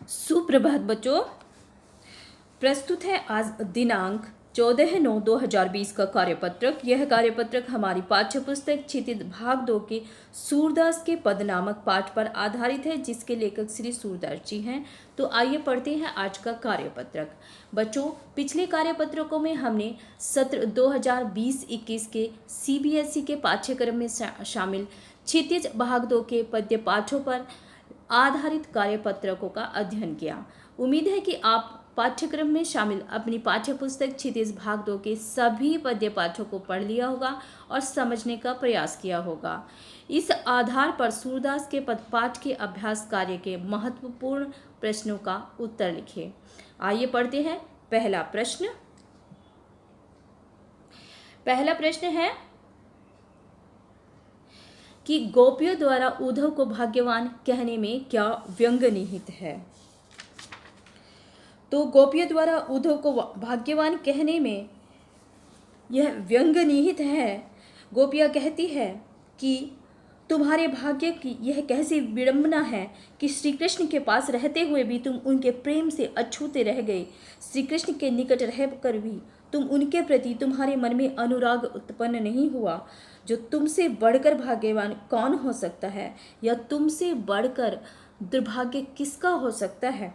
सुप्रभात बच्चों। प्रस्तुत है आज दिनांक 14/9/2020 का कार्यपत्रक। यह कार्यपत्रक हमारी पाठ्य पुस्तक क्षितिज भाग 2 के सूरदास के पद नामक पाठ पर आधारित है, जिसके लेखक श्री सूरदास जी हैं। तो आइए पढ़ते हैं आज का कार्यपत्रक। बच्चों, पिछले कार्यपत्रकों में हमने सत्र 2020-21 के सीबीएसई के पाठ्यक्रम में शामिल क्षितिज भाग 2 के पद्य पाठों पर आधारित कार्यपत्रकों का अध्ययन किया। उम्मीद है कि आप पाठ्यक्रम में शामिल अपनी पाठ्यपुस्तक क्षितिज भाग 2 के सभी पद्य पाठों को पढ़ लिया होगा और समझने का प्रयास किया होगा। इस आधार पर सूरदास के पद पाठ के अभ्यास कार्य के महत्वपूर्ण प्रश्नों का उत्तर लिखिए। आइए पढ़ते हैं। पहला प्रश्न है कि गोपियों द्वारा उद्धव को भाग्यवान कहने में क्या व्यंग निहित है। तो गोपियों द्वारा उद्धव को भाग्यवान कहने में यह व्यंग निहित है। गोपियाँ कहती है कि तुम्हारे भाग्य की यह कैसी विडंबना है कि श्री कृष्ण के पास रहते हुए भी तुम उनके प्रेम से अछूते रह गए। श्री कृष्ण के निकट रहकर भी तुम उनके प्रति तुम्हारे मन में अनुराग उत्पन्न नहीं हुआ। जो तुमसे बढ़कर भाग्यवान कौन हो सकता है, या तुमसे बढ़कर दुर्भाग्य किसका हो सकता है।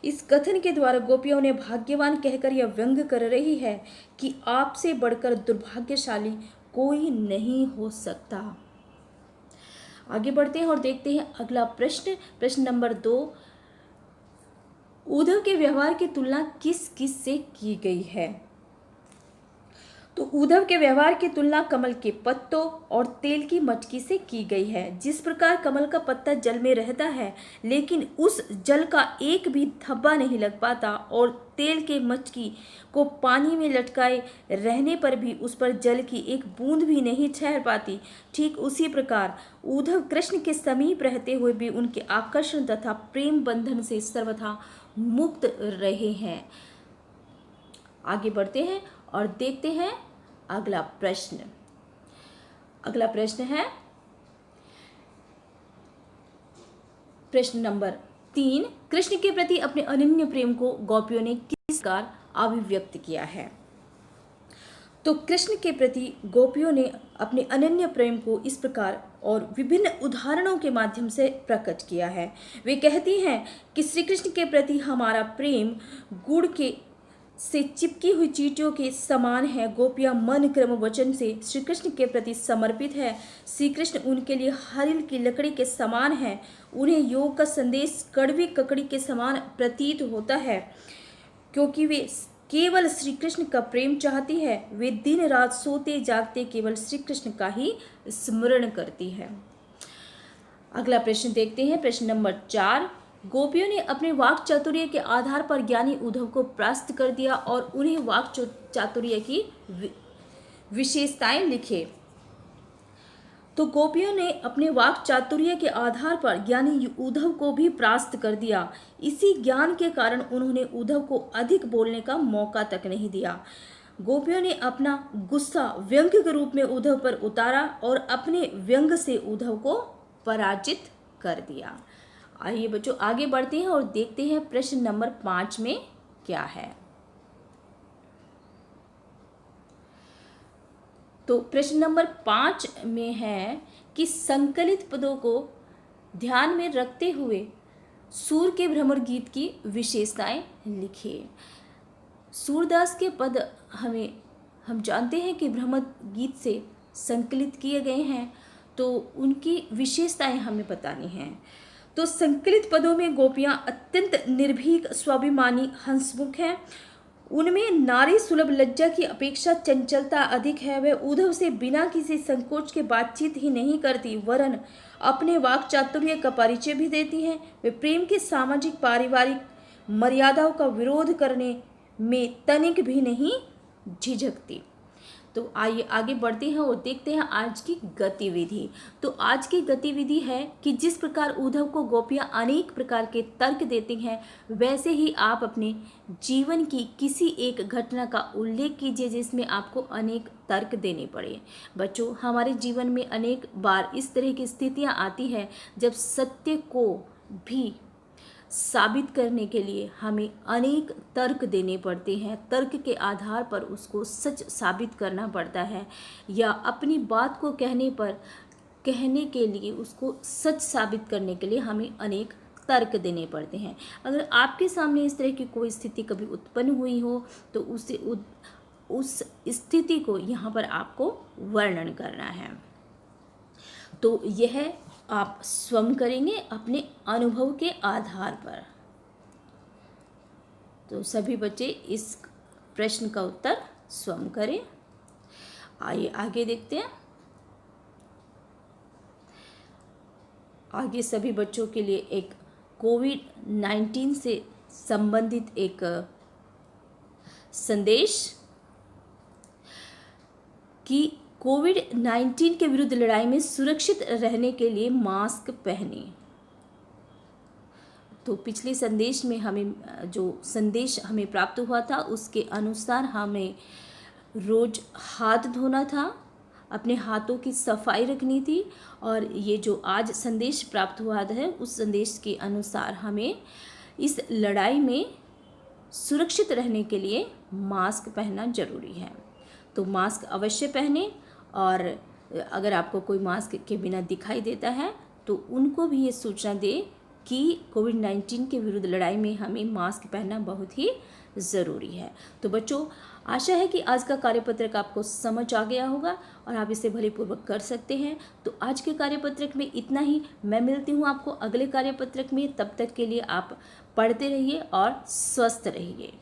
इस कथन के द्वारा गोपियों ने भाग्यवान कहकर यह व्यंग कर रही है कि आपसे बढ़कर दुर्भाग्यशाली कोई नहीं हो सकता। आगे बढ़ते हैं और देखते हैं अगला प्रश्न नंबर 2। उद्धव के व्यवहार की तुलना किस किस से की गई है। तो उद्धव के व्यवहार की तुलना कमल के पत्तों और तेल की मटकी से की गई है। जिस प्रकार कमल का पत्ता जल में रहता है, लेकिन उस जल का एक भी धब्बा नहीं लग पाता, और तेल के मटकी को पानी में लटकाए रहने पर भी उस पर जल की एक बूंद भी नहीं ठहर पाती, ठीक उसी प्रकार उद्धव कृष्ण के समीप रहते हुए भी उनके आकर्षण तथा प्रेम बंधन से सर्वथा मुक्त रहे हैं। आगे बढ़ते हैं और देखते हैं अगला प्रश्न है प्रश्न नंबर 3। कृष्ण के प्रति अपने अनन्य प्रेम को गोपियों ने किस प्रकार अभिव्यक्त किया है। तो कृष्ण के प्रति गोपियों ने अपने अनन्य प्रेम को इस प्रकार और विभिन्न उदाहरणों के माध्यम से प्रकट किया है। वे कहती हैं कि श्री कृष्ण के प्रति हमारा प्रेम गुड़ के से चिपकी हुई चींटियों के समान है। गोपियाँ मन क्रम वचन से श्री कृष्ण के प्रति समर्पित है। श्री कृष्ण उनके लिए हरिल की लकड़ी के समान है। उन्हें योग का संदेश कड़वी ककड़ी के समान प्रतीत होता है, क्योंकि वे केवल श्री कृष्ण का प्रेम चाहती है। वे दिन रात सोते जागते केवल श्री कृष्ण का ही स्मरण करती है। अगला प्रश्न देखते हैं। प्रश्न नंबर 4। गोपियों ने अपने वाक चातुर्य के आधार पर ज्ञानी उद्धव को परास्त कर दिया और उन्हें वाक चातुर्य की विशेषताएं लिखे। तो गोपियों ने अपने वाक चातुर्य के आधार पर ज्ञानी उद्धव को भी परास्त कर दिया। इसी ज्ञान के कारण उन्होंने उद्धव को अधिक बोलने का मौका तक नहीं दिया। गोपियों ने अपना गुस्सा व्यंग के रूप में उद्धव पर उतारा और अपने व्यंग से उद्धव को पराजित कर दिया। आइए बच्चों आगे बढ़ते हैं और देखते हैं प्रश्न नंबर 5 में क्या है। तो प्रश्न नंबर 5 में है कि संकलित पदों को ध्यान में रखते हुए सूर के भ्रमर गीत की विशेषताएं लिखिए। सूरदास के पद हम जानते हैं कि भ्रमर गीत से संकलित किए गए हैं, तो उनकी विशेषताएं हमें बतानी हैं। तो संकलित पदों में गोपियां अत्यंत निर्भीक, स्वाभिमानी, हंसमुख हैं। उनमें नारी सुलभ लज्जा की अपेक्षा चंचलता अधिक है। वे उद्धव से बिना किसी संकोच के बातचीत ही नहीं करती, वरन अपने वाक चातुर्य का परिचय भी देती हैं। वे प्रेम की सामाजिक पारिवारिक मर्यादाओं का विरोध करने में तनिक भी नहीं झिझकती। तो आइए आगे बढ़ते हैं और देखते हैं आज की गतिविधि। तो आज की गतिविधि है कि जिस प्रकार उद्धव को गोपियाँ अनेक प्रकार के तर्क देती हैं, वैसे ही आप अपने जीवन की किसी एक घटना का उल्लेख कीजिए जिसमें आपको अनेक तर्क देने पड़े। बच्चों, हमारे जीवन में अनेक बार इस तरह की स्थितियाँ आती हैं जब साबित करने के लिए हमें अनेक तर्क देने पड़ते हैं, तर्क के आधार पर उसको सच साबित करना पड़ता है, या अपनी बात को कहने के लिए उसको सच साबित करने के लिए हमें अनेक तर्क देने पड़ते हैं। अगर आपके सामने इस तरह की कोई स्थिति कभी उत्पन्न हुई हो तो उस स्थिति को यहाँ पर आपको वर्णन करना है। तो यह आप स्वयं करेंगे अपने अनुभव के आधार पर। तो सभी बच्चे इस प्रश्न का उत्तर स्वयं करें। आइए आगे देखते हैं। आगे सभी बच्चों के लिए एक कोविड-19 से संबंधित एक संदेश कि कोविड-19 के विरुद्ध लड़ाई में सुरक्षित रहने के लिए मास्क पहनें। तो पिछले संदेश में जो संदेश हमें प्राप्त हुआ था उसके अनुसार हमें रोज हाथ धोना था, अपने हाथों की सफाई रखनी थी, और ये जो आज संदेश प्राप्त हुआ है उस संदेश के अनुसार हमें इस लड़ाई में सुरक्षित रहने के लिए मास्क पहनना जरूरी है। तो मास्क अवश्य पहनें, और अगर आपको कोई मास्क के बिना दिखाई देता है तो उनको भी ये सूचना दें कि कोविड-19 के विरुद्ध लड़ाई में हमें मास्क पहनना बहुत ही ज़रूरी है। तो बच्चों, आशा है कि आज का कार्यपत्रक आपको समझ आ गया होगा और आप इसे भलीपूर्वक कर सकते हैं। तो आज के कार्यपत्रक में इतना ही। मैं मिलती हूँ आपको अगले कार्यपत्रक में। तब तक के लिए आप पढ़ते रहिए और स्वस्थ रहिए।